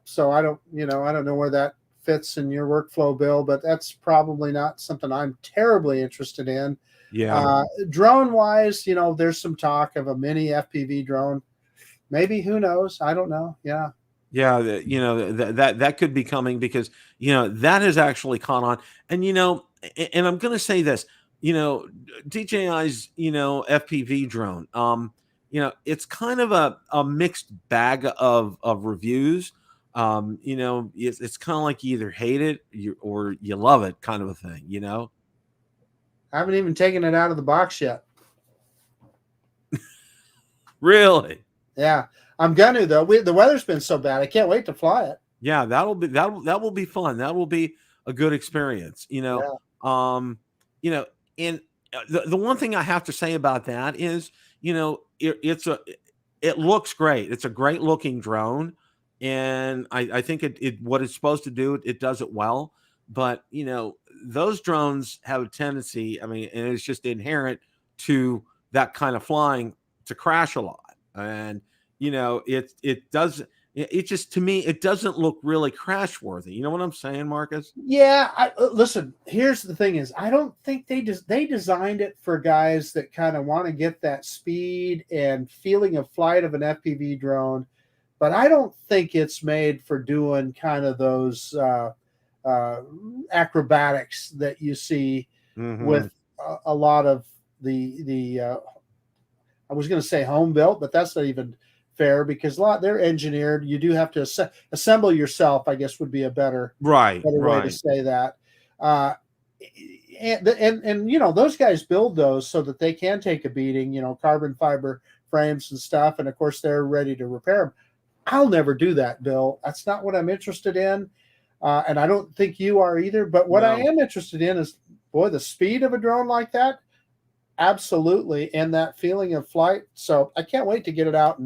So I don't know where that fits in your workflow, Bill, but that's probably not something I'm terribly interested in. Yeah. Drone wise, there's some talk of a mini FPV drone. Maybe, who knows? I don't know. Yeah. Yeah, that could be coming because that has actually caught on, and and I'm going to say this, DJI's FPV drone, it's kind of a mixed bag of reviews. It's kind of like you either hate it or you love it, kind of a thing. I haven't even taken it out of the box yet. Really? Yeah. I'm gonna though. The weather's been so bad. I can't wait to fly it. Yeah, that will be fun. That will be a good experience. Yeah. And the one thing I have to say about that is, it looks great. It's a great looking drone, and I think it what it's supposed to do, it does it well. But those drones have a tendency. I mean, and it's just inherent to that kind of flying to crash a lot, and it does. It just, to me, it doesn't look really crash worthy. You know what I'm saying, Marcus? Yeah. Listen, here's the thing is, I don't think they designed it for guys that kind of want to get that speed and feeling of flight of an FPV drone, but I don't think it's made for doing kind of those acrobatics that you see with a lot of the I was going to say home built, but that's not even fair because a lot, they're engineered. You do have to assemble yourself, I guess would be a better way to say that. And those guys build those so that they can take a beating, carbon fiber frames and stuff. And of course they're ready to repair them. I'll never do that, Bill. That's not what I'm interested in. And I don't think you are either. But what I am interested in is, boy, the speed of a drone like that. Absolutely. And that feeling of flight. So I can't wait to get it out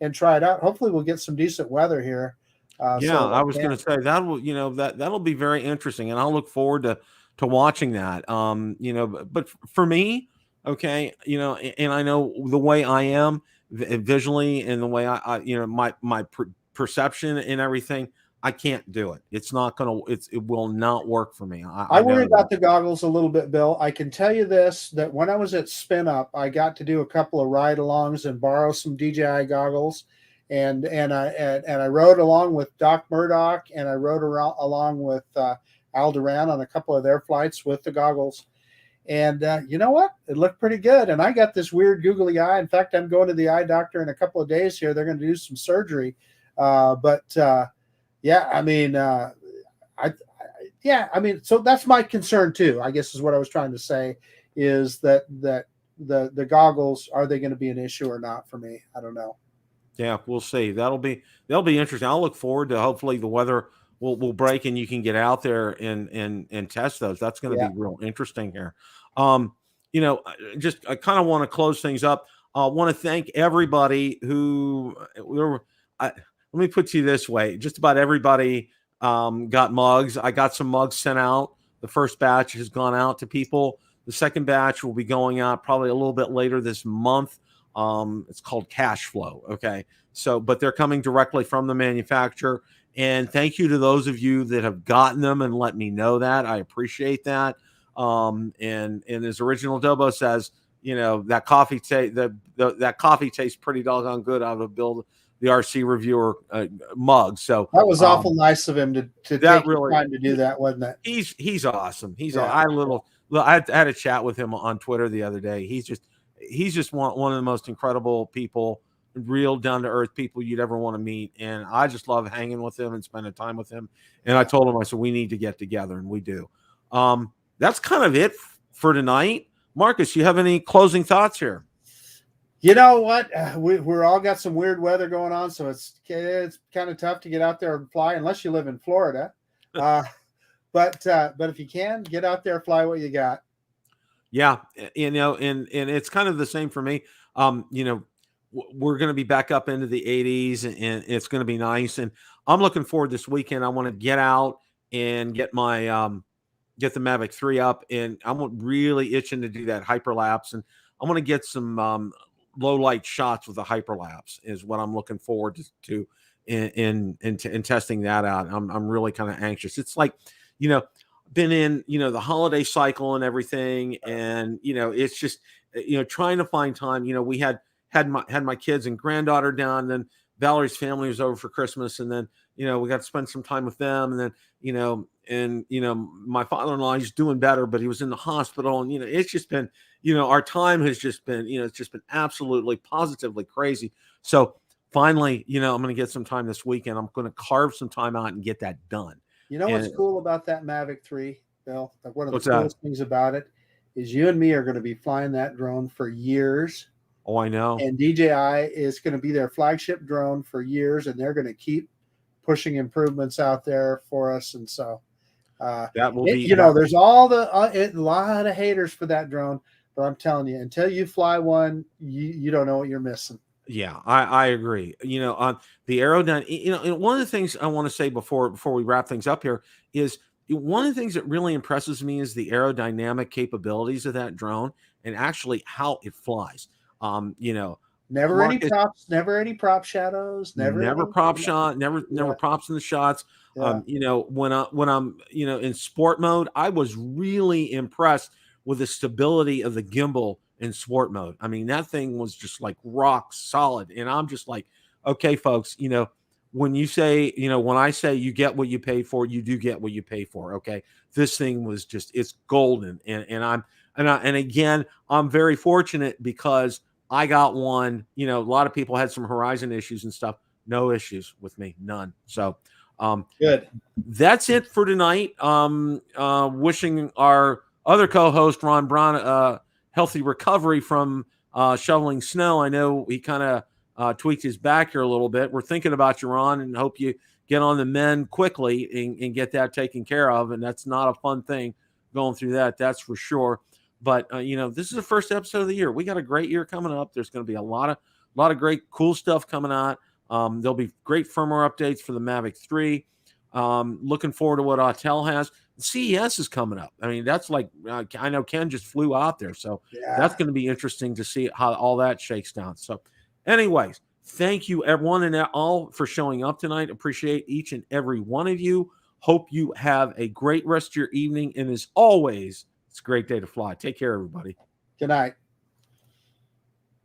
and try it out. Hopefully we'll get some decent weather here. I was going to say that'll be very interesting, and I'll look forward to watching that. But for me, okay, and I know the way I am visually and the way I my perception and everything, I can't do it. It's not gonna. It will not work for me. I worry about the goggles a little bit, Bill. I can tell you this: that when I was at Spin Up, I got to do a couple of ride-alongs and borrow some DJI goggles, and I rode along with Doc Murdoch, and I rode along with Al Duran on a couple of their flights with the goggles. And you know what? It looked pretty good. And I got this weird googly eye. In fact, I'm going to the eye doctor in a couple of days here. They're going to do some surgery. Yeah, I mean, so that's my concern too, I guess is what I was trying to say, is that the goggles, are they going to be an issue or not for me? I don't know. Yeah, we'll see. That'll be interesting. I'll look forward to, hopefully the weather will break and you can get out there and test those. That's going to be real interesting here. You know, I kind of want to close things up. I want to thank everybody who let me put you this way. Just about everybody got mugs. I got some mugs sent out. The first batch has gone out to people. The second batch will be going out probably a little bit later this month. It's called Cash Flow. Okay. So, but they're coming directly from the manufacturer. And thank you to those of you that have gotten them and let me know that. I appreciate that. And as OriginalDobo says, you know, that coffee that coffee tastes pretty doggone good out of Bill, the RC reviewer mug. So that was awful nice of him to take really time to do that, wasn't it? He's awesome. I had a chat with him on Twitter the other day. He's just one of the most incredible people, real down to earth people you'd ever want to meet. And I just love hanging with him and spending time with him. And I told him, I said, we need to get together, and we do. That's kind of it for tonight. Marcus, you have any closing thoughts here? You know what? We're all got some weird weather going on, so it's kind of tough to get out there and fly unless you live in Florida. But if you can, get out there, fly what you got. Yeah, you know, and it's kind of the same for me. You know, we're going to be back up into the 80s, and it's going to be nice. And I'm looking forward this weekend. I want to get out and get my get the Mavic 3 up, and I'm really itching to do that hyperlapse, and I'm going to get some low light shots with a hyperlapse is what I'm looking forward to in testing that out. I'm really kind of anxious. It's like, you know, been in, you know, the holiday cycle and everything. And, you know, it's just, you know, trying to find time. You know, we had my kids and granddaughter down, and then Valerie's family was over for Christmas. And then, you know, we got to spend some time with them. And then, you know, my father-in-law, he's doing better, but he was in the hospital. And, you know, it's just been, you know, our time has just been, you know, it's just been absolutely positively crazy. So finally, you know, I'm going to get some time this weekend. I'm going to carve some time out and get that done. You know what's cool about that Mavic 3, Bill? Like one of the coolest things about it is you and me are going to be flying that drone for years. Oh, I know. And DJI is going to be their flagship drone for years, and they're going to keep pushing improvements out there for us. And so that will be, you know, there's all a lot of haters for that drone, but I'm telling you, until you fly one, you don't know what you're missing. Yeah, I agree. You know, on the aerodynamic, you know, and one of the things I want to say before we wrap things up here is one of the things that really impresses me is the aerodynamic capabilities of that drone and actually how it flies. You know, never any prop shadows, never prop shot, never props in the shots. Yeah. You know, when I'm, you know, in sport mode, I was really impressed with the stability of the gimbal in sport mode. I mean, that thing was just like rock solid. And I'm just like, okay, folks, you know, when you say, you know, when I say you get what you pay for, you do get what you pay for. Okay. This thing was just, it's golden. And again, I'm very fortunate because I got one. You know, a lot of people had some Horizon issues and stuff. No issues with me, none. So good. That's it for tonight. Wishing our other co-host Ron Brown healthy recovery from shoveling snow. I know he kind of tweaked his back here a little bit. We're thinking about you, Ron, and hope you get on the mend quickly and get that taken care of. And that's not a fun thing going through that. That's for sure. But, you know, this is the first episode of the year. We got a great year coming up. There's going to be a lot of great, cool stuff coming out. There'll be great firmware updates for the Mavic 3. Looking forward to what Autel has. CES is coming up. I mean, that's like, I know Ken just flew out there. So that's going to be interesting to see how all that shakes down. So anyways, Thank you, everyone and all, for showing up tonight. Appreciate each and every one of you. Hope you have a great rest of your evening. And as always, it's a great day to fly. Take care, everybody. Good night.